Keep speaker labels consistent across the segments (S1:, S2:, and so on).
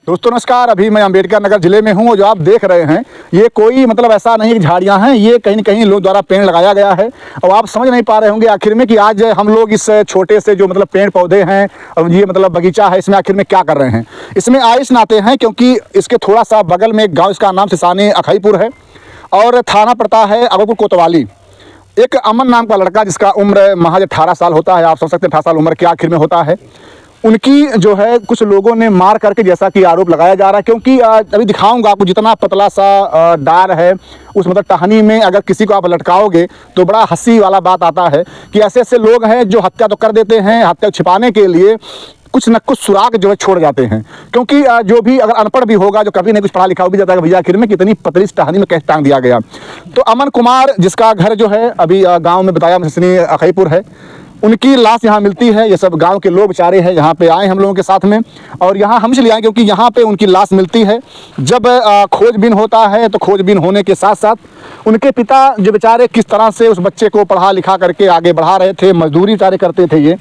S1: दोस्तों नमस्कार। अभी मैं अंबेडकर नगर जिले में हूँ और जो आप देख रहे हैं ये कोई मतलब ऐसा नहीं कि झाड़ियाँ हैं, ये कहीं न कहीं लोग द्वारा पेड़ लगाया गया है। और आप समझ नहीं पा रहे होंगे आखिर में कि आज हम लोग इस छोटे से जो मतलब पेड़ पौधे हैं और ये मतलब बगीचा है, इसमें आखिर में क्या कर रहे हैं। इसमें आए इस नाते हैं क्योंकि इसके थोड़ा सा बगल में एक गाँव, इसका नाम सिसानी अखईपुर है और थाना पड़ता है अगरपुर कोतवाली। एक अमन नाम का लड़का जिसका उम्र महज 18 साल होता है। आप समझ सकते हैं 18 साल उम्र क्या आखिर में होता है। उनकी जो है कुछ लोगों ने मार करके, जैसा कि आरोप लगाया जा रहा है, क्योंकि अभी दिखाऊंगा आपको, जितना पतला सा डार है उस मतलब टहनी में अगर किसी को आप लटकाओगे तो बड़ा हंसी वाला बात आता है कि ऐसे ऐसे लोग हैं जो हत्या तो कर देते हैं, हत्या छिपाने के लिए कुछ न कुछ सुराग जो है छोड़ जाते हैं। क्योंकि जो भी अगर अनपढ़ भी होगा, जो कभी नहीं कुछ पढ़ा लिखा हो भी जाता है, भैया आखिर में कितनी पतली टहनी में कैसे टांग दिया गया। तो अमन कुमार जिसका घर जो है अभी गाँव में बताया सिसानी अखईपुर है, उनकी लाश यहाँ मिलती है। ये सब गांव के लोग बेचारे हैं, यहाँ पे आए हम लोगों के साथ में और यहाँ हम इसलिए आए क्योंकि यहाँ पे उनकी लाश मिलती है। जब खोजबीन होता है तो खोजबीन होने के साथ साथ उनके पिता जो बेचारे किस तरह से उस बच्चे को पढ़ा लिखा करके आगे बढ़ा रहे थे, मजदूरी बेचारे करते थे ये,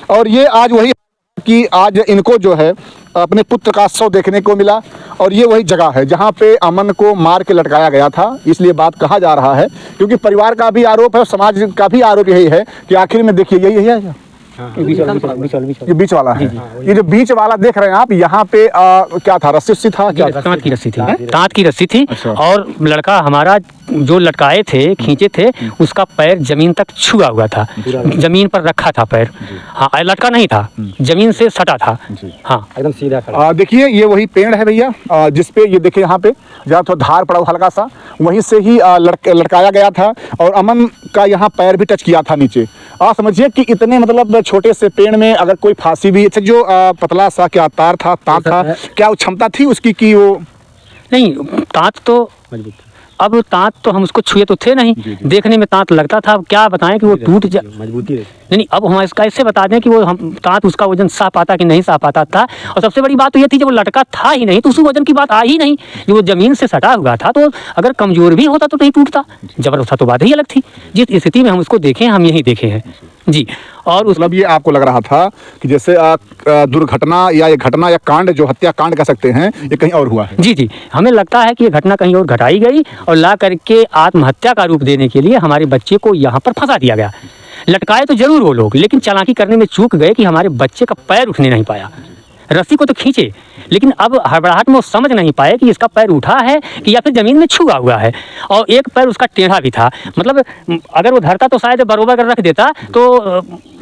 S1: और ये आज वही कि आज इनको जो है अपने पुत्र का शव देखने को मिला। और ये वही जगह है जहाँ पे अमन को मार के लटकाया गया था। इसलिए बात कहा जा रहा है क्योंकि परिवार का भी आरोप है और समाज का भी आरोप यही है कि आखिर में देखिए यही है, ये बीच वाला है। ये जो बीच वाला देख रहे हैं आप, यहाँ पे क्या था, रस्सी था, क्या
S2: तांत की रस्सी थी, तांत की रस्सी थी। और लड़का हमारा जो लटकाए थे, खींचे थे, उसका पैर जमीन तक छुआ हुआ था, जमीन पर रखा था पैर। हाँ, लटका नहीं था, जमीन से सटा था। हाँ, एकदम सीधा।
S1: देखिए ये वही पेड़ है भैया, जिसपे ये देखिए यहाँ पे जहाँ थोड़ा धार पड़ा हल्का सा, वहीं से ही लटकाया गया था और अमन का यहाँ पैर भी टच किया था नीचे। आप समझिए कि इतने मतलब छोटे से पेड़ में अगर कोई फांसी भी, जो पतला सा क्या तार था, तांत था, क्या वो क्षमता थी उसकी कि वो
S2: नहीं, तांत तो अब तांत तो हम उसको छुए तो थे नहीं, देखने में तांत लगता था। अब क्या बताएं कि वो टूट जा मजबूती नहीं। अब हम इसका इससे बता दें कि वो हम तांत उसका वजन सह पाता कि नहीं सह पाता था। और सबसे बड़ी बात तो ये थी जब वो लटका था ही नहीं तो उस वजन की बात आ ही नहीं। जो वो जमीन से सटा हुआ था तो अगर कमजोर भी होता तो नहीं टूटता, जबरदस्त था तो बात ही अलग थी। जिस स्थिति में हम उसको देखे, हम यही देखे हैं जी। और
S1: मतलब ये आपको लग रहा था कि जैसे दुर्घटना या ये घटना या कांड, जो हत्या कांड कह सकते हैं, ये कहीं और हुआ है।
S2: जी जी, हमें लगता है कि ये घटना कहीं और घटाई गई और ला करके आत्महत्या का रूप देने के लिए हमारे बच्चे को यहाँ पर फंसा दिया गया। लटकाए तो जरूर वो लोग, लेकिन चालाकी करने में चूक गए कि हमारे बच्चे का पैर उठने नहीं पाया। रस्सी को तो खींचे, लेकिन अब हड़बड़ाहट में वो समझ नहीं पाए कि इसका पैर उठा है कि या फिर ज़मीन में छुआ हुआ है। और एक पैर उसका टेढ़ा भी था, मतलब अगर वो धरता तो शायद बरोबर रख देता तो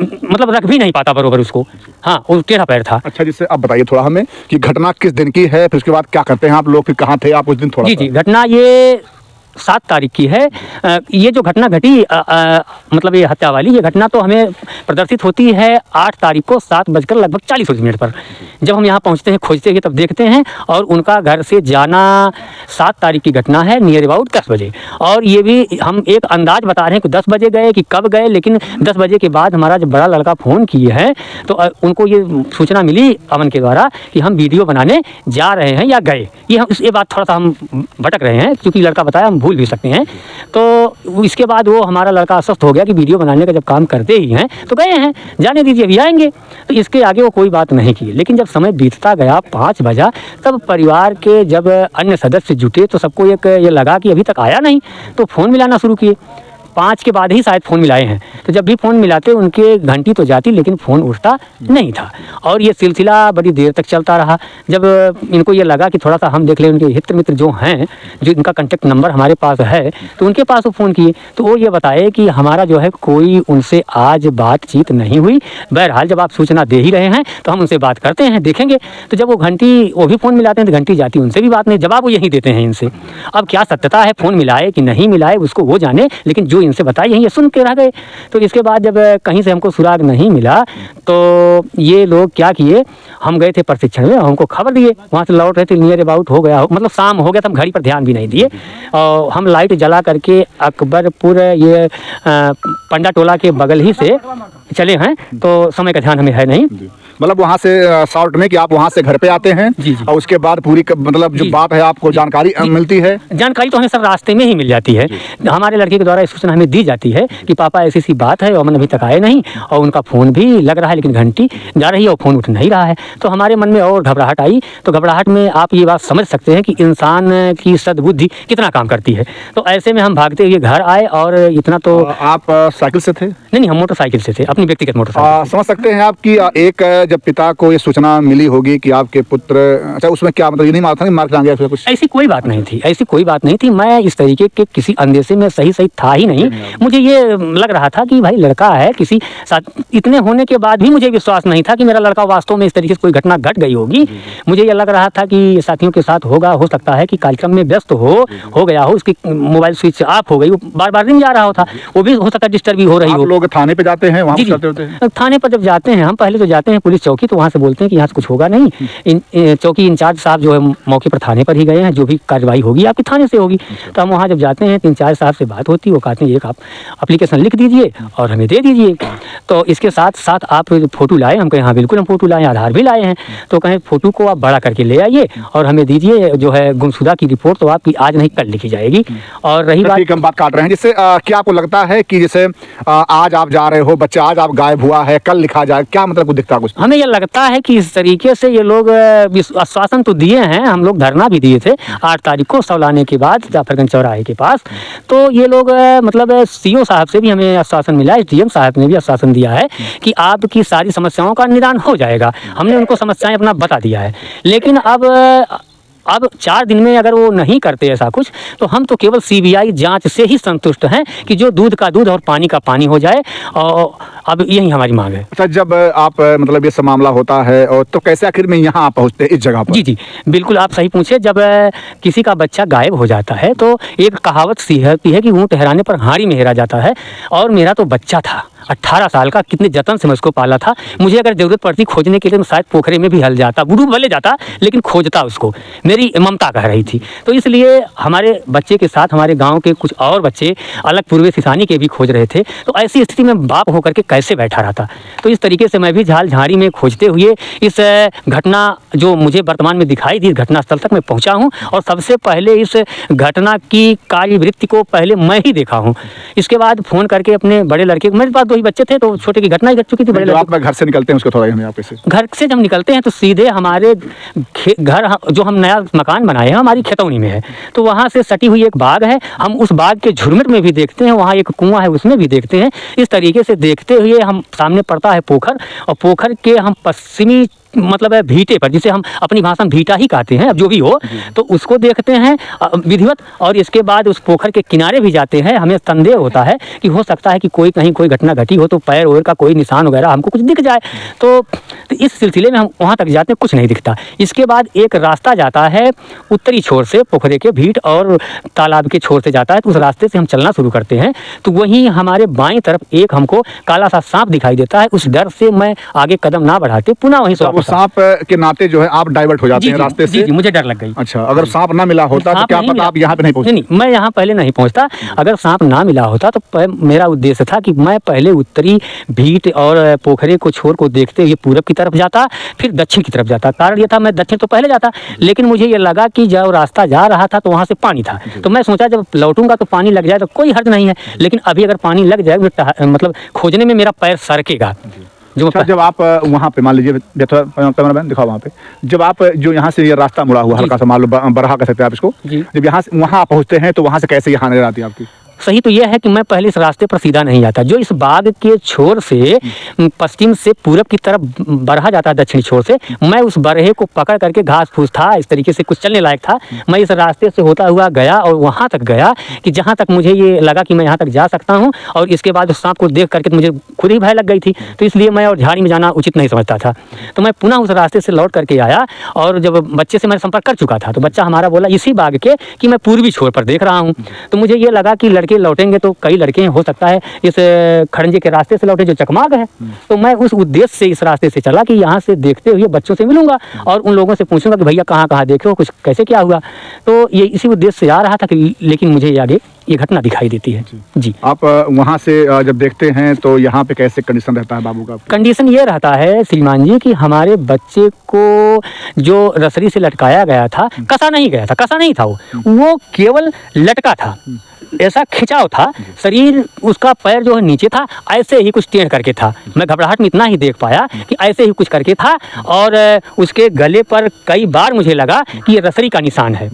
S2: मतलब रख भी नहीं पाता बरोबर उसको। हाँ, वो टेढ़ा पैर था।
S1: अच्छा, जिससे अब बताइए थोड़ा हमें कि घटना किस दिन की है, फिर उसके बाद क्या करते हैं आप लोग, फिर कहाँ थे आप उस दिन? थोड़ा
S2: जी जी, घटना ये 7 तारीख की है। ये जो घटना घटी मतलब ये हत्या वाली, ये घटना तो हमें प्रदर्शित होती है 8 तारीख को 7:40 पर। जब हम यहाँ पहुँचते हैं, खोजते हैं, तब देखते हैं और उनका घर से जाना 7 तारीख की घटना है, नियर अबाउट 10 बजे। और ये भी हम एक अंदाज बता रहे हैं कि 10 बजे गए कि कब गए, लेकिन 10 बजे के बाद हमारा जब बड़ा लड़का फ़ोन किए हैं तो उनको ये सूचना मिली अमन के द्वारा कि हम वीडियो बनाने जा रहे हैं या गए। ये बात थोड़ा सा हम भटक रहे हैं क्योंकि लड़का बताया, हम भूल भी सकते हैं। तो इसके बाद वो हमारा लड़का आश्वस्त हो गया कि वीडियो बनाने का जब काम करते ही हैं तो गए हैं, जाने दीजिए, अभी आएंगे। तो इसके आगे वो कोई बात नहीं की। लेकिन जब समय बीतता गया, 5 बजा, तब परिवार के जब अन्य सदस्य जुटे तो सबको ये लगा कि अभी तक आया नहीं, तो फ़ोन मिलाना शुरू किए। 5 के बाद ही शायद फ़ोन मिलाए हैं। तो जब भी फ़ोन मिलाते उनके घंटी तो जाती, लेकिन फ़ोन उठता नहीं था। और ये सिलसिला बड़ी देर तक चलता रहा। जब इनको ये लगा कि थोड़ा सा हम देख लें, उनके हित मित्र जो हैं, जो इनका कॉन्टेक्ट नंबर हमारे पास है, तो उनके पास वो फ़ोन किए तो वो ये बताए कि हमारा जो है कोई उनसे आज बातचीत नहीं हुई। बहरहाल जब आप सूचना दे ही रहे हैं तो हम उनसे बात करते हैं, देखेंगे। तो जब वो भी फ़ोन मिलाते हैं तो घंटी जाती, उनसे भी बात नहीं, जवाब वो यही देते हैं इनसे। अब क्या सत्यता है, फ़ोन मिलाए कि नहीं मिलाए उसको वो जाने, लेकिन जो इनसे बताया यही ये सुन के रह गए। तो इसके बाद जब कहीं से हमको सुराग नहीं मिला तो ये लोग क्या किए, हम गए थे प्रशिक्षण में, हमको खबर दिए, वहाँ से लौट रहे थे, नियर अबाउट हो गया, मतलब शाम हो गया था, हम घड़ी पर ध्यान भी नहीं दिए। और हम लाइट जला करके अकबरपुर ये पंडा टोला के बगल ही से चले हैं, तो समय का ध्यान हमें है नहीं।
S1: मतलब वहाँ से शॉर्ट में कि आप वहाँ से घर पे आते हैं
S2: जी, जी।
S1: और उसके बाद पूरी मतलब जो
S2: जी।
S1: बात है आपको जानकारी मिलती है।
S2: जानकारी तो हमें सर रास्ते में ही मिल जाती है। हमारे लड़के के द्वारा सूचना हमें दी जाती है कि पापा ऐसी सी बात है और मन अभी तक आए नहीं और उनका फ़ोन भी लग रहा है लेकिन घंटी जा रही है और फ़ोन उठ नहीं रहा है। तो हमारे मन में और घबराहट आई। तो घबराहट में आप ये बात समझ सकते हैं कि इंसान की सद्बुद्धि कितना काम करती है। तो ऐसे में हम भागते हुए घर आए और इतना तो
S1: आप साइकिल से थे?
S2: नहीं, हम मोटरसाइकिल से थे, अपनी व्यक्तिगत मोटरसाइकिल।
S1: समझ सकते हैं आप कि एक जब पिता को ये सूचना मिली होगी कि आपके पुत्र, अच्छा उसमें क्या मतलब ये नहीं मारा था कि मार के गया कुछ?
S2: ऐसी कोई बात नहीं थी, ऐसी कोई बात नहीं थी। मैं इस तरीके के किसी अंदेशे में सही था ही नहीं। मुझे ये लग रहा था कि भाई लड़का है, किसी साथ इतने होने के बाद भी मुझे विश्वास नहीं था कि मेरा लड़का वास्तव में इस तरीके से कोई घटना घट गई होगी। मुझे ये लग रहा था कि साथियों के साथ होगा, हो सकता है कि कार्यक्रम में व्यस्त हो गया हो, उसकी मोबाइल स्विच ऑफ हो गई, वो बार-बार रिंग जा रहा होता, वो भी हो सकता है डिस्टर्ब भी हो रही हो।
S1: आप लोग थाने पे जाते हैं, वहाँ
S2: जी, जी।
S1: करते होते हैं?
S2: थाने पर जब जाते हैं हम, पहले तो जाते हैं पुलिस चौकी, तो वहाँ से बोलते हैं कि यहाँ से कुछ होगा नहीं। चौकी इंचार्ज साहब जो है मौके पर थाने पर ही गए हैं, जो भी कार्रवाई होगी आपकी थाने से होगी। तो हम वहाँ जब जाते हैं तो इंचार्ज साहब से बात होती है, वो कहते हैं एक आप एप्लीकेशन लिख दीजिए और हमें दे दीजिए। तो इसके साथ साथ आप फ़ोटो लाए? हम कहें हाँ बिल्कुल हम फ़ोटो लाए, आधार भी लाए हैं। तो कहें फ़ोटो को आप बड़ा करके ले आइए और हमें दीजिए, जो है गुमशुदा की रिपोर्ट तो आपकी आज नहीं कल लिखी जाएगी। और रही बात,
S1: ठीक हम बात काट रहे हैं, जिससे क्या आपको लगता है कि जैसे आज आप जा रहे हो, बच्चा आज आप गायब हुआ है, कल लिखा जाए, क्या मतलब कुछ दिखता है कुछ?
S2: हमें यह लगता है कि इस तरीके से ये लोग आश्वासन तो दिए हैं, हम लोग धरना भी दिए थे 8 तारीख को सौलाने के बाद जाफरगंज चौराहे के पास। तो ये लोग मतलब सीओ साहब से भी हमें आश्वासन मिला, एसडीएम साहब ने भी आश्वासन दिया है कि आपकी सारी समस्याओं का निदान हो जाएगा। हमने उनको समस्याएं अपना बता दिया है। लेकिन अब 4 दिन में अगर वो नहीं करते ऐसा कुछ, तो हम तो केवल सीबीआई जांच से ही संतुष्ट हैं कि जो दूध का दूध और पानी का पानी हो जाए। और अब यही हमारी मांग है।
S1: अच्छा, जब आप मतलब ये सब मामला होता है और तो कैसे आखिर में यहाँ आप पहुँचते हैं इस जगह पर?
S2: जी, जी, बिल्कुल आप सही पूछे। जब किसी का बच्चा गायब हो जाता है तो एक कहावत सी है कि ऊँट ठहराने पर हारी में हेरा जाता है। और मेरा तो बच्चा था 18 साल का, कितने जतन से मैं उसको पाला था। मुझे अगर ज़रूरत पड़ती खोजने के लिए, मैं शायद पोखरे में भी हल जाता, डूब भले जाता, लेकिन खोजता उसको। मेरी ममता कह रही थी। तो इसलिए हमारे बच्चे के साथ हमारे गांव के कुछ और बच्चे अलग पूर्वी सिसानी के भी खोज रहे थे। तो ऐसी स्थिति में बाप होकर के कैसे बैठा रहता। तो इस तरीके से मैं भी झाल झाड़ी में खोजते हुए इस घटना जो मुझे वर्तमान में दिखाई दी, घटनास्थल तक मैं पहुँचा हूँ। और सबसे पहले इस घटना की कार्यवृत्ति को पहले मैं ही देखा हूँ। इसके बाद फ़ोन करके अपने बड़े लड़के, मेरे पास 2 ही बच्चे थे, तो छोटे की घटना ही घट चुकी थी। बड़े
S1: जब
S2: लड़के
S1: आप घर से निकलते हैं उसको थोड़ा यहाँ पे से
S2: घर से जब निकलते हैं तो सीधे हमारे घर जो हम नया मकान बनाए हैं हमारी खेतौनी में है। तो वहाँ से सटी हुई एक बाग है, हम उस बाग के झुरमुट में भी देखते हैं, वहाँ एक कुआं है उसमें भी देखते हैं। इस तरीके से देखते हुए हम सामने पड़ता है पोखर, और पोखर के हम पश्चिमी मतलब है भीटे पर, जिसे हम अपनी भाषा में भीटा ही कहते हैं, अब जो भी हो, तो उसको देखते हैं विधिवत। और इसके बाद उस पोखर के किनारे भी जाते हैं। हमें संदेह होता है कि हो सकता है कि कहीं कोई घटना घटी हो, तो पैर वैर का कोई निशान वगैरह हमको कुछ दिख जाए। तो इस सिलसिले में हम वहाँ तक जाते हैं, कुछ नहीं दिखता। इसके बाद एक रास्ता जाता है उत्तरी छोर से, पोखरे के भीट और तालाब के छोर से जाता है। तो उस रास्ते से हम चलना शुरू करते हैं। तो वहीं हमारे बाईं तरफ एक हमको काला सा सांप दिखाई देता है। उस डर से मैं आगे कदम ना बढ़ाते पुनः वहीं से
S1: सांप के नाते जो है आप डाइवर्ट हो जाते हैं रास्ते से?
S2: जी, मुझे डर लग गई।
S1: अच्छा, अगर सांप ना मिला होता तो क्या पता आप यहाँ पे नहीं पहुँचते?
S2: नहीं, मैं यहाँ पहले नहीं पहुँचता। अगर सांप ना मिला होता तो मेरा उद्देश्य था कि मैं पहले उत्तरी भीट और पोखरे को छोर को देखते हुए पूरब की तरफ जाता, फिर दक्षिण की तरफ जाता। कारण ये था मैं दक्षिण तो पहले जाता, लेकिन मुझे ये लगा कि जब रास्ता जा रहा था तो वहाँ से पानी था। तो मैं सोचा जब लौटूंगा तो पानी लग जाए तो कोई हर्ज नहीं है, लेकिन अभी अगर पानी लग जाए मतलब खोजने में मेरा पैर सरकेगा।
S1: अच्छा, जब आप वहाँ पे मान लीजिए, कैमरामैन दिखाओ वहाँ पे, जब आप जो यहाँ से ये रास्ता मुड़ा हुआ हल्का सा मान लो बरहा कह सकते हैं आप इसको, जब यहाँ से वहाँ पहुँचते हैं तो वहाँ से कैसे यहाँ नजर आती है आपकी?
S2: सही तो यह है कि मैं पहले इस रास्ते पर सीधा नहीं जाता। जो इस बाग के छोर से पश्चिम से पूरब की तरफ बरहा जाता है, दक्षिणी छोर से, मैं उस बरहे को पकड़ करके, घास फूस था इस तरीके से, कुछ चलने लायक था, मैं इस रास्ते से होता हुआ गया और वहाँ तक गया कि जहाँ तक मुझे ये लगा कि मैं यहाँ तक जा सकता हूँ। और इसके बाद उस सांप को देख करके मुझे खुद ही भय लग गई थी। तो इसलिए मैं और झाड़ी में जाना उचित नहीं समझता था। तो मैं पुनः उस रास्ते से लौट करके आया और जब बच्चे से मैं संपर्क कर चुका था तो बच्चा हमारा बोला इसी बाग के कि मैं पूर्वी छोर पर देख रहा हूँ। तो मुझे ये लगा कि लड़के लौटेंगे तो कई लड़के हो सकता है इस खड़ंजे के रास्ते से लौटे जो चकमाग है। तो मैं उस उद्देश्य से इस रास्ते से चला कि यहाँ से देखते हुए बच्चों से मिलूंगा और उन लोगों से पूछूंगा कि भैया कहाँ कहाँ देखे हो, कुछ कैसे क्या हुआ। तो ये इसी उद्देश्य से आ रहा था कि लेकिन मुझे आगे ये घटना दिखाई देती है। जी
S1: आप वहाँ से जब देखते हैं तो यहाँ पे कैसे कंडीशन रहता है बाबू का?
S2: कंडीशन ये रहता है श्रीमान जी कि हमारे बच्चे को जो रसरी से लटकाया गया था, कसा नहीं गया था, कसा नहीं था, वो केवल लटका था, ऐसा खिंचाव था, शरीर उसका पैर जो है नीचे था, ऐसे ही कुछ टेढ़ करके था। मैं घबराहट में इतना ही देख पाया कि ऐसे ही कुछ करके था और उसके गले पर कई बार मुझे लगा कि ये रसरी का निशान है।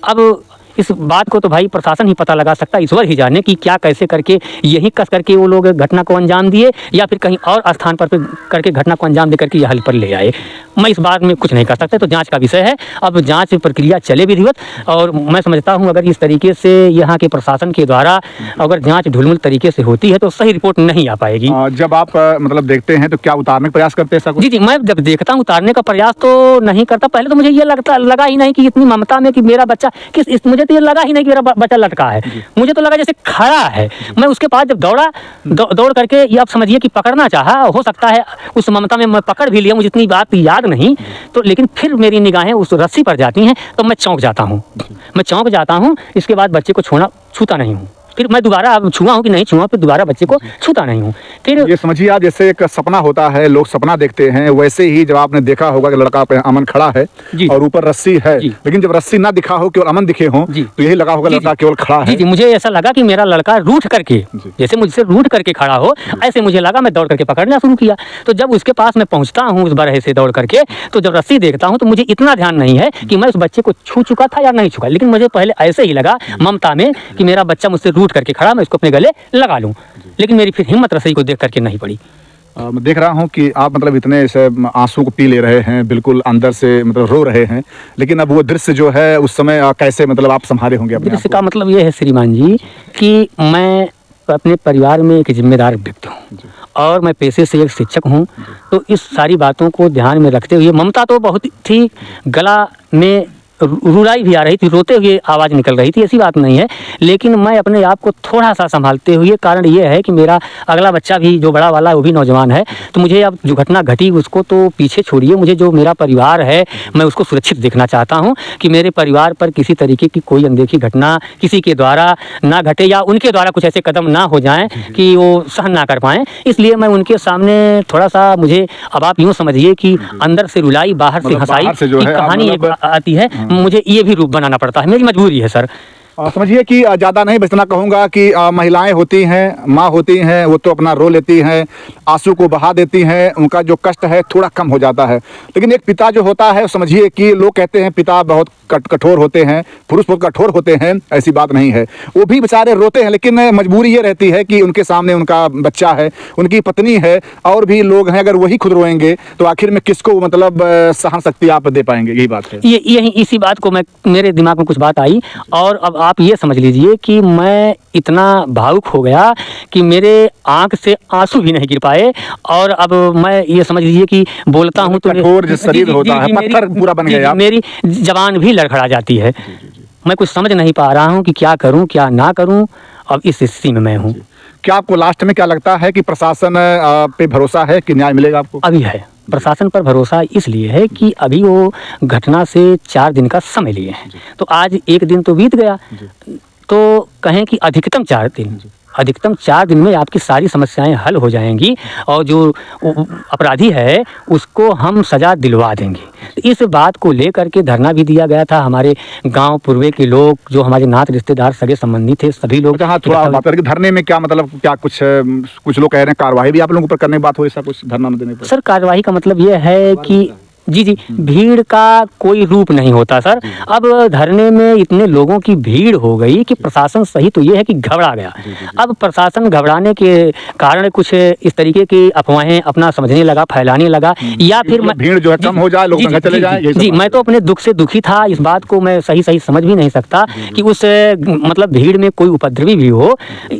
S2: अब इस बात को तो भाई प्रशासन ही पता लगा सकता, ईश्वर ही जाने कि क्या कैसे करके यही कस करके वो लोग घटना को अंजाम दिए या फिर कहीं और स्थान पर करके घटना को अंजाम दे करके यह हल पर ले आए। मैं इस बात में कुछ नहीं कर सकता, तो जांच का विषय है। अब जांच प्रक्रिया चले विधिवत और मैं समझता हूँ अगर इस तरीके से यहाँ के प्रशासन के द्वारा अगर जाँच ढुलमुल तरीके से होती है तो सही रिपोर्ट नहीं आ पाएगी।
S1: जब आप मतलब देखते हैं तो क्या उतारने का प्रयास करते हैं ऐसा कुछ?
S2: जी, मैं जब देखता हूँ उतारने का प्रयास तो नहीं करता। पहले तो मुझे ये लगा ही नहीं कि इतनी ममता में कि मेरा बच्चा मुझे तो ये लगा ही नहीं कि मेरा बच्चा लटका है। मुझे तो लगा जैसे खड़ा है। मैं उसके पास जब दौड़ करके ये आप समझिए कि पकड़ना चाहा, हो सकता है उस ममता में मैं पकड़ भी लिया, मुझे इतनी बात याद नहीं तो, लेकिन फिर मेरी निगाहें उस रस्सी पर जाती हैं तो मैं चौंक जाता हूँ। इसके बाद बच्चे को छूता नहीं हूँ। फिर मैं दोबारा अब छुआ हूँ कि नहीं छुआ, फिर दोबारा बच्चे को छूता नहीं हूँ। फिर
S1: ये समझिए आप जैसे एक सपना होता है, लोग सपना देखते हैं, वैसे ही जब आपने देखा होगा कि लड़का पे अमन खड़ा है और ऊपर रस्सी है, लेकिन जब रस्सी ना दिखा हो केवल अमन दिखे हो तो यही लगा होगा लड़का केवल खड़ा है।
S2: जी, मुझे ऐसा लगा कि मेरा लड़का रूठ करके, जैसे मुझसे रूठ करके खड़ा हो, ऐसे मुझे लगा। मैं दौड़ करके पकड़ना शुरू किया। तो जब उसके पास मैं पहुंचता हूँ उस बरहे से दौड़ करके, तो जब रस्सी देखता हूँ तो मुझे इतना ध्यान नहीं है कि मैं उस बच्चे को छू चुका था या नहीं छुआ, लेकिन मुझे पहले ऐसे ही लगा ममता में कि मेरा बच्चा मुझसे रूठ करके खड़ा, मैं इसको अपने गले लगा लूं। लेकिन मेरी फिर हिम्मत रस्सी को देख करके नहीं पड़ी।
S1: मैं देख रहा हूं कि आप मतलब इतने ऐसे आंसू को पी ले रहे हैं, बिल्कुल अंदर से मतलब रो रहे हैं, लेकिन अब वो दृश्य जो है उस समय कैसे मतलब आप संभाले होंगे अपने
S2: दृश्य का मतलब ये है श्रीमान जी कि मैं अपने परिवार में एक जिम्मेदार व्यक्ति हूँ और मैं पेशे से एक शिक्षक हूँ। तो इस सारी बातों को ध्यान में रखते हुए ममता तो बहुत थी, गला में रुलाई भी आ रही थी, रोते हुए आवाज़ निकल रही थी, ऐसी बात नहीं है, लेकिन मैं अपने आप को थोड़ा सा संभालते हुए, कारण ये है कि मेरा अगला बच्चा भी जो बड़ा वाला वो भी नौजवान है, तो मुझे अब जो घटना घटी उसको तो पीछे छोड़िए, मुझे जो मेरा परिवार है मैं उसको सुरक्षित देखना चाहता हूँ कि मेरे परिवार पर किसी तरीके की कोई अनदेखी घटना किसी के द्वारा ना घटे या उनके द्वारा कुछ ऐसे कदम ना हो जाएँ कि वो सहन ना कर पाएँ। इसलिए मैं उनके सामने थोड़ा सा, मुझे अब आप यूँ समझिए कि अंदर से रुलाई बाहर से हंसाई की कहानी आती है। मुझे ये भी रूप बनाना पड़ता है, मेरी मजबूरी है सर।
S1: समझिए कि ज़्यादा नहीं बचना कहूँगा कि महिलाएं होती हैं, माँ होती हैं, वो तो अपना रो लेती हैं, आंसू को बहा देती हैं, उनका जो कष्ट है थोड़ा कम हो जाता है। लेकिन एक पिता जो होता है, समझिए कि लोग कहते हैं पिता बहुत कठोर होते हैं, पुरुष बहुत कठोर होते हैं, ऐसी बात नहीं है। वो भी बेचारे रोते हैं, लेकिन मजबूरी ये रहती है कि उनके सामने उनका बच्चा है, उनकी पत्नी है और भी लोग हैं। अगर वही खुद रोएंगे तो आखिर में किसको मतलब सहन शक्ति आप दे पाएंगे? यही बात है।
S2: यही इसी बात को मेरे दिमाग में कुछ बात आई और अब आप ये समझ लीजिए कि मैं इतना भावुक हो गया कि मेरे आंख से आंसू भी नहीं गिर पाए और अब मैं ये समझ लीजिए कि बोलता हूँ तो
S1: कठोर जो शरीर होता है, पत्थर पूरा बन गया।
S2: मेरी जबान भी लड़खड़ा जाती है। मैं कुछ समझ नहीं पा रहा हूँ कि क्या करूँ क्या ना करूँ। अब इस स्थिति में मैं हूँ।
S1: क्या आपको लास्ट में क्या लगता है कि प्रशासन पे भरोसा है कि न्याय मिलेगा आपको?
S2: अभी है, प्रशासन पर भरोसा इसलिए है कि अभी वो घटना से 4 दिन का समय लिए हैं, तो आज 1 दिन तो बीत गया, तो कहें कि अधिकतम 4 दिन में आपकी सारी समस्याएं हल हो जाएंगी और जो अपराधी है उसको हम सज़ा दिलवा देंगे। इस बात को लेकर के धरना भी दिया गया था। हमारे गांव पूर्वे के लोग, जो हमारे नात रिश्तेदार सगे संबंधी थे, सभी लोग।
S1: हाँ, थोड़ा बात करके धरने में क्या मतलब, क्या कुछ लोग कह रहे हैं कार्रवाई भी आप लोगों पर करने की बात हो, ऐसा कुछ धरना न देने पर?
S2: सर, कार्रवाई का मतलब ये है कि जी भीड़ का कोई रूप नहीं होता सर। अब धरने में इतने लोगों की भीड़ हो गई कि प्रशासन सही तो ये है कि घबरा गया। अब प्रशासन घबराने के कारण कुछ इस तरीके की अफवाहें अपना समझने लगा, फैलाने लगा, या फिर
S1: भीड़ जो है कम हो जाए, लोग संग चले जाएं।
S2: जी, मैं तो अपने दुख से दुखी था। इस बात को मैं सही समझ भी नहीं सकता कि उस मतलब भीड़ में कोई उपद्रवी भी हो।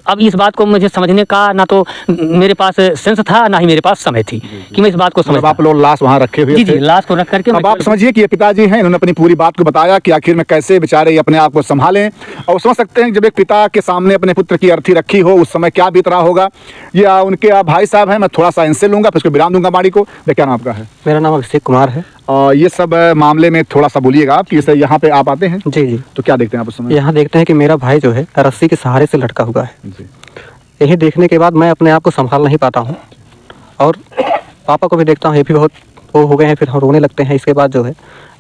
S2: अब इस बात को मुझे समझने का ना तो मेरे पास सेंस था, ना ही मेरे पास समय थी कि मैं इस बात को समझ।
S1: आप लोग लाश वहाँ रखे हुए थे?
S2: लाश को रख करके
S1: अब आप समझिए कि ये पिताजी हैं, इन्होंने अपनी पूरी बात को बताया कि आखिर में कैसे बेचारे अपने आप को संभालें, और समझ सकते हैं जब एक पिता के सामने अपने पुत्र की अर्थी रखी हो उस समय क्या बीत रहा होगा। ये उनके भाई साहब हैं, मैं थोड़ा सा इनसे लूंगा, फिर उसको विराम दूंगा बाड़ी को। क्या नाम आपका है?
S3: मेरा नाम अभिषेक कुमार है।
S1: और ये सब मामले में थोड़ा सा बोलिएगा आप कि जैसे यहाँ पे आप आते हैं
S3: जी जी।
S1: तो क्या देखते हैं आप उस समय?
S3: यहाँ देखते हैं कि मेरा भाई जो है रस्सी के सहारे से लटका हुआ है
S1: जी।
S3: यही देखने के बाद मैं अपने आप को संभाल नहीं पाता हूँ, और पापा को भी देखता हूँ, ये भी बहुत वो हो गए हैं, फिर हम रोने लगते हैं। इसके बाद जो है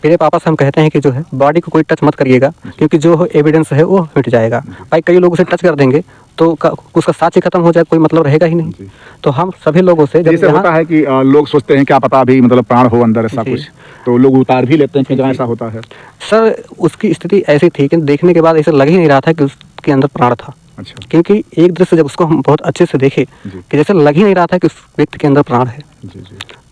S3: मेरे पापा से हम कहते हैं कि जो है बॉडी को कोई टच मत करिएगा, क्योंकि जो एविडेंस है वो मिट जाएगा। भाई कई लोग उसे टच कर देंगे तो उसका साक्ष्य खत्म हो जाए, कोई मतलब रहेगा ही नहीं। तो हम सभी लोगों से
S1: जैसे होता है कि लोग सोचते हैं क्या पता अभी मतलब प्राण हो अंदर, ऐसा कुछ तो लोग उतार भी लेते हैं कि जहाँ ऐसा होता है।
S3: सर उसकी स्थिति ऐसी थी कि देखने के बाद ऐसा लग ही नहीं रहा था कि उसके अंदर प्राण था।
S1: अच्छा।
S3: क्योंकि एक दृश्य जब उसको हम बहुत अच्छे से देखे कि जैसे लग ही नहीं रहा था कि उस व्यक्ति के अंदर प्राण है,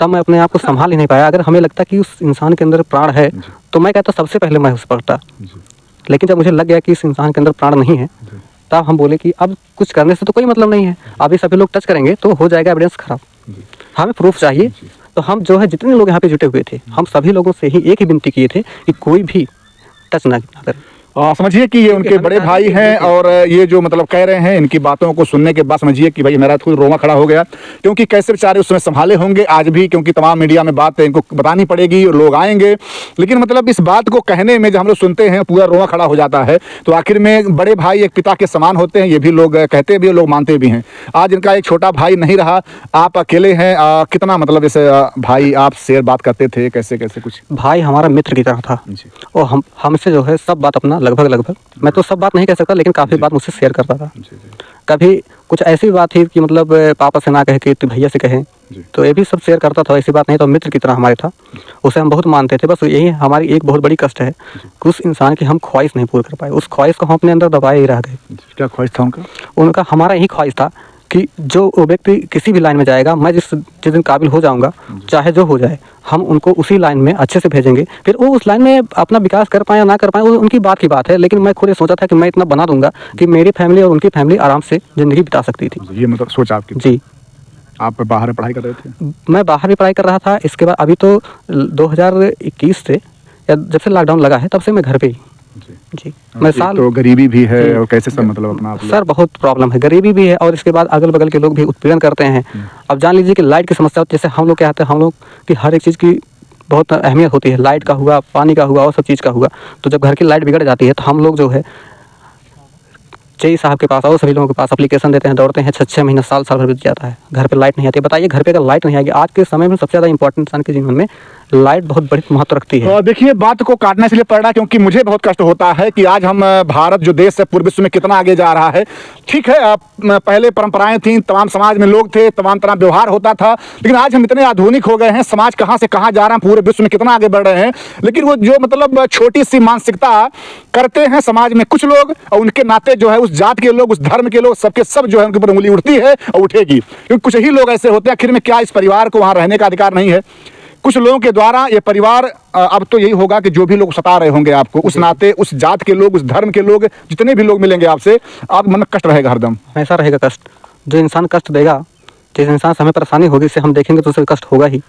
S3: तब मैं अपने आप को संभाल ही नहीं पाया। अगर हमें लगता कि उस इंसान के अंदर प्राण है तो मैं कहता सबसे पहले मैं उस पर पड़ता, लेकिन जब मुझे लग गया कि इस इंसान के अंदर प्राण नहीं है तब हम बोले कि अब कुछ करने से तो कोई मतलब नहीं है, अभी सभी लोग टच करेंगे तो हो जाएगा एविडेंस खराब, हमें प्रूफ चाहिए। तो हम जो है जितने लोग यहाँ पे जुटे हुए थे हम सभी लोगों से ही एक ही विनती किए थे कि कोई भी टच ना करे।
S1: समझिए कि ये उनके बड़े भाई हैं, और ये जो मतलब कह रहे हैं इनकी बातों को सुनने के बाद समझिए कि भाई मेरा खुद रोमा खड़ा हो गया, क्योंकि कैसे बेचारे उस समय संभाले होंगे आज भी, क्योंकि तमाम मीडिया में बात इनको बतानी पड़ेगी और लोग आएंगे, लेकिन मतलब इस बात को कहने में जब हम लोग सुनते हैं पूरा रोमा खड़ा हो जाता है। तो आखिर में बड़े भाई एक पिता के समान होते हैं, ये भी लोग कहते भी, लोग मानते भी हैं। आज इनका एक छोटा भाई नहीं रहा, आप अकेले हैं। कितना मतलब जैसे भाई आप शेयर बात करते थे, कैसे कैसे कुछ?
S3: भाई हमारा मित्र की तरह था, और हमसे जो है सब बात अपना लगभग मैं तो सब बात नहीं कह सकता, लेकिन काफ़ी बात मुझसे शेयर करता था। कभी कुछ ऐसी बात थी कि मतलब पापा से ना कहे कि तू भैया से कहें, तो ये भी सब शेयर करता था। ऐसी बात नहीं, तो मित्र की तरह हमारे था, उसे हम बहुत मानते थे। बस यही हमारी एक बहुत बड़ी कष्ट है कि उस इंसान की हम ख्वाहिश नहीं पूरी कर पाए, उस ख्वाहिश को हम अपने अंदर दबाए ही रह गए।
S1: क्या ख्वाहिश था उनका?
S3: उनका हमारा यही ख्वाहिश था कि जो वो व्यक्ति किसी भी लाइन में जाएगा, मैं जिस दिन काबिल हो जाऊंगा, चाहे जो हो जाए, हम उनको उसी लाइन में अच्छे से भेजेंगे। फिर वो उस लाइन में अपना विकास कर पाए या ना कर पाए वो उनकी बात की बात है, लेकिन मैं खुद ये सोचा था कि मैं इतना बना दूंगा कि मेरी फैमिली और उनकी फैमिली आराम से ज़िंदगी बिता सकती थी।
S1: ये मतलब सोच आपकी?
S3: जी।
S1: आप बाहर पढ़ाई कर रहे थे?
S3: मैं बाहर भी पढ़ाई कर रहा था। इसके बाद अभी तो 2021 से, या जब से लॉकडाउन लगा है तब से मैं घर पे ही। जी। मैं साल
S1: तो गरीबी भी है और कैसे सब मतलब अपना आप
S3: सर बहुत प्रॉब्लम है, गरीबी भी है, और इसके बाद अगल बगल के लोग भी उत्पीड़न करते हैं। अब जान लीजिए कि लाइट की समस्या, जैसे हम लोग क्या आते हैं, हम लोग की हर एक चीज़ की बहुत अहमियत होती है, लाइट का हुआ, पानी का हुआ और सब चीज़ का हुआ। तो जब घर की लाइट बिगड़ जाती है तो हम लोग जो है जय साहब के पास और सभी लोगों के पास एप्लीकेशन देते हैं, दौड़ते हैं, 6-6 महीना साल भर बीत जाता है, घर पे लाइट नहीं आती। बताइए घर पे अगर लाइट नहीं आएगी, आज के समय में सबसे ज़्यादा इंपॉर्टेंट इंसान के जीवन में लाइट बहुत बड़ी महत्व रखती है।
S1: देखिए बात को काटना इसलिए पड़ रहा है क्योंकि मुझे बहुत कष्ट होता है कि आज हम भारत जो देश है पूरे विश्व में कितना आगे जा रहा है। ठीक है, पहले परंपराएं थी, तमाम समाज में लोग थे, तमाम तरह व्यवहार होता था, लेकिन आज हम इतने आधुनिक हो गए हैं, समाज कहाँ से कहाँ जा रहा है, पूरे विश्व में कितना आगे बढ़ रहे हैं, लेकिन वो जो मतलब छोटी सी मानसिकता करते हैं समाज में कुछ लोग, और उनके नाते जो है उस जात के लोग, उस धर्म के लोग, सबके सब जो है उनके ऊपर उंगली उठती है और उठेगी, क्योंकि कुछ ही लोग ऐसे होते हैं। आखिर में क्या इस परिवार को वहाँ रहने का अधिकार नहीं है? कुछ लोगों के द्वारा ये परिवार, अब तो यही होगा कि जो भी लोग सता रहे होंगे आपको, उस नाते उस जात के लोग, उस धर्म के लोग, जितने भी लोग मिलेंगे आपसे, आप मन में कष्ट रहेगा हरदम।
S3: हमेशा रहेगा कष्ट। जो इंसान कष्ट देगा, जिस इंसान से हमें परेशानी होगी, इसे हम देखेंगे तो उसे कष्ट होगा ही।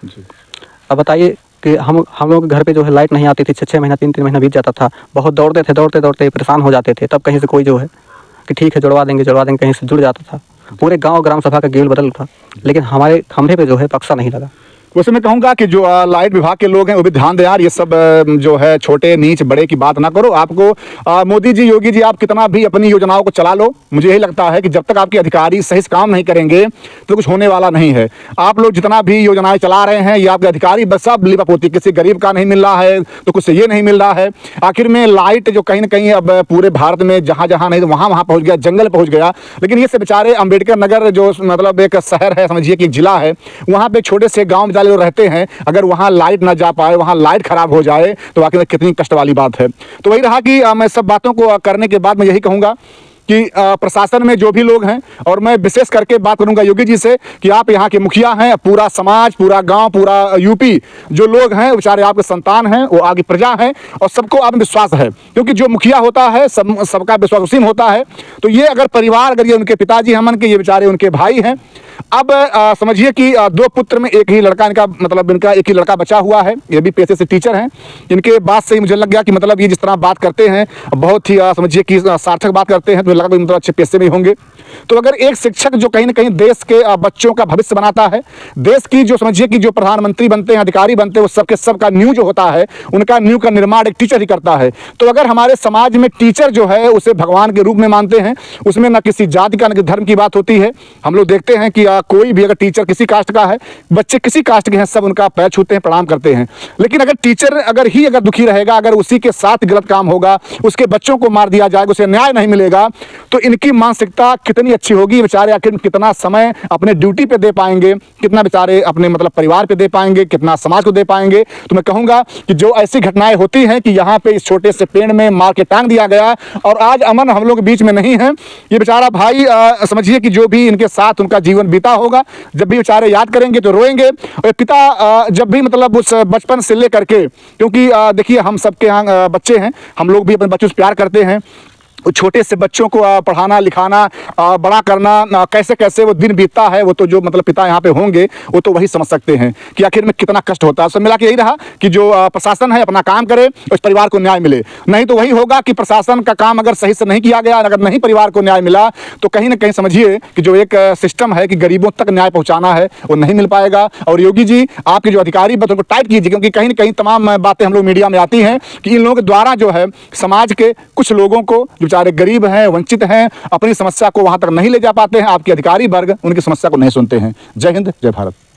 S3: अब बताइए कि हम लोग के घर पे जो है लाइट नहीं आती थी, 6-6 महीना 3-3 महीना बीत जाता था, बहुत दौड़ते थे, दौड़ते दौड़ते परेशान हो जाते थे। तब कहीं से कोई जो है कि ठीक है जुड़वा देंगे, कहीं से जुड़ जाता था। पूरे गाँव ग्राम सभा का गेल बदल था, लेकिन हमारे खंभे पे जो है पक्सा नहीं लगा।
S1: वैसे मैं कहूँगा कि जो लाइट विभाग के लोग हैं वो भी ध्यान दें यार, ये सब जो है छोटे नीच बड़े की बात ना करो। आपको मोदी जी, योगी जी, आप कितना भी अपनी योजनाओं को चला लो, मुझे यही लगता है कि जब तक आपके अधिकारी सही से काम नहीं करेंगे तो कुछ होने वाला नहीं है। आप लोग जितना भी योजनाएं चला रहे हैं, ये आपके अधिकारी बस सब लिपापोती, किसी गरीब का नहीं मिल रहा है तो कुछ ये नहीं मिल रहा है। आखिर में लाइट जो कहीं ना कहीं अब पूरे भारत में जहाँ जहाँ नहीं तो वहाँ वहाँ पहुँच गया, जंगल पहुँच गया, लेकिन ये से बेचारे अम्बेडकर नगर जो मतलब एक शहर है, समझिए कि एक जिला है, वहाँ पे छोटे से गाँव लोग रहते हैं, अगर वहां लाइट ना जा पाए, वहां लाइट खराब हो जाए तो वाकई में कितनी कष्ट वाली बात है। तो वही रहा कि मैं सब बातों को करने के बाद मैं यही कहूंगा कि प्रशासन में जो भी लोग हैं, और मैं विशेष करके बात करूंगा योगी जी से कि आप यहाँ के मुखिया हैं, पूरा समाज, पूरा गांव, पूरा यूपी जो लोग हैं बेचारे आपके संतान हैं, वो आगे प्रजा हैं, और सबको आप में विश्वास है, क्योंकि जो मुखिया होता है सबका विश्वास उसी में होता है। तो ये अगर परिवार, अगर ये उनके पिताजी हमन के, ये बेचारे उनके भाई हैं, अब समझिए कि दो पुत्र में एक ही लड़का इनका, मतलब इनका एक ही लड़का बचा हुआ है, ये भी पेशे से टीचर हैं। इनके बात से ही मुझे लग गया कि मतलब ये जिस तरह बात करते हैं बहुत ही समझिए कि सार्थक बात करते हैं, तो लगा कोई मतलब अच्छे पेशे में होंगे। तो अगर एक शिक्षक जो कहीं ना कहीं देश के बच्चों का भविष्य बनाता है, देश की जो समझिए कि जो प्रधानमंत्री बनते हैं, अधिकारी बनते हैं, वो सबके सबका न्यू जो होता है, उनका न्यू का निर्माण एक टीचर ही करता है। तो अगर हमारे समाज में टीचर जो है उसे भगवान के रूप में मानते हैं, उसमें न किसी जाति का न किसी धर्म की बात होती है। हम लोग देखते हैं कि कोई भी अगर टीचर किसी कास्ट का है, बच्चे किसी कास्ट के हैं, सब उनका पैर छूते हैं, प्रणाम करते हैं। लेकिन अगर टीचर अगर दुखी रहेगा, अगर उसी के साथ गलत काम होगा, उसके बच्चों को मार दिया जाएगा, उसे न्याय नहीं मिलेगा, तो इनकी मानसिकता कितनी अच्छी होगी। बेचारे आखिर कितना समय अपने ड्यूटी पे दे पाएंगे, कितना बेचारे अपने मतलब परिवार पे दे पाएंगे, कितना समाज को दे पाएंगे। तो मैं कहूँगा कि जो ऐसी घटनाएं होती हैं कि यहाँ पे इस छोटे से पेड़ में मार के टांग दिया गया और आज अमन हम लोग बीच में नहीं है, ये बेचारा भाई समझिए कि जो भी इनके साथ उनका जीवन बीता होगा, जब भी बेचारे याद करेंगे तो रोएंगे। और पिता जब भी मतलब उस बचपन से ले करके, क्योंकि देखिए हम सबके यहाँ बच्चे हैं, हम लोग भी अपने बच्चों से प्यार करते हैं, छोटे से बच्चों को पढ़ाना लिखाना बड़ा करना, कैसे कैसे वो दिन बीतता है, वो तो जो मतलब पिता यहाँ पे होंगे वो तो वही समझ सकते हैं कि आखिर में कितना कष्ट होता है। सब मिला के यही रहा कि जो प्रशासन है अपना काम करे, उस परिवार को न्याय मिले। नहीं तो वही होगा कि प्रशासन का काम अगर सही से नहीं किया गया, अगर नहीं परिवार को न्याय मिला, तो कहीं ना कहीं समझिए कि जो एक सिस्टम है कि गरीबों तक न्याय पहुँचाना है, वो नहीं मिल पाएगा। और योगी जी आपके जो अधिकारी बस उनको टाइट कीजिए, क्योंकि कहीं ना कहीं तमाम बातें हम लोग मीडिया में आती हैं कि इन लोगों के द्वारा जो है समाज के कुछ लोगों को, बेचारे गरीब हैं, वंचित हैं, अपनी समस्या को वहां तक नहीं ले जा पाते हैं, आपके अधिकारी वर्ग उनकी समस्या को नहीं सुनते हैं। जय हिंद, जय भारत।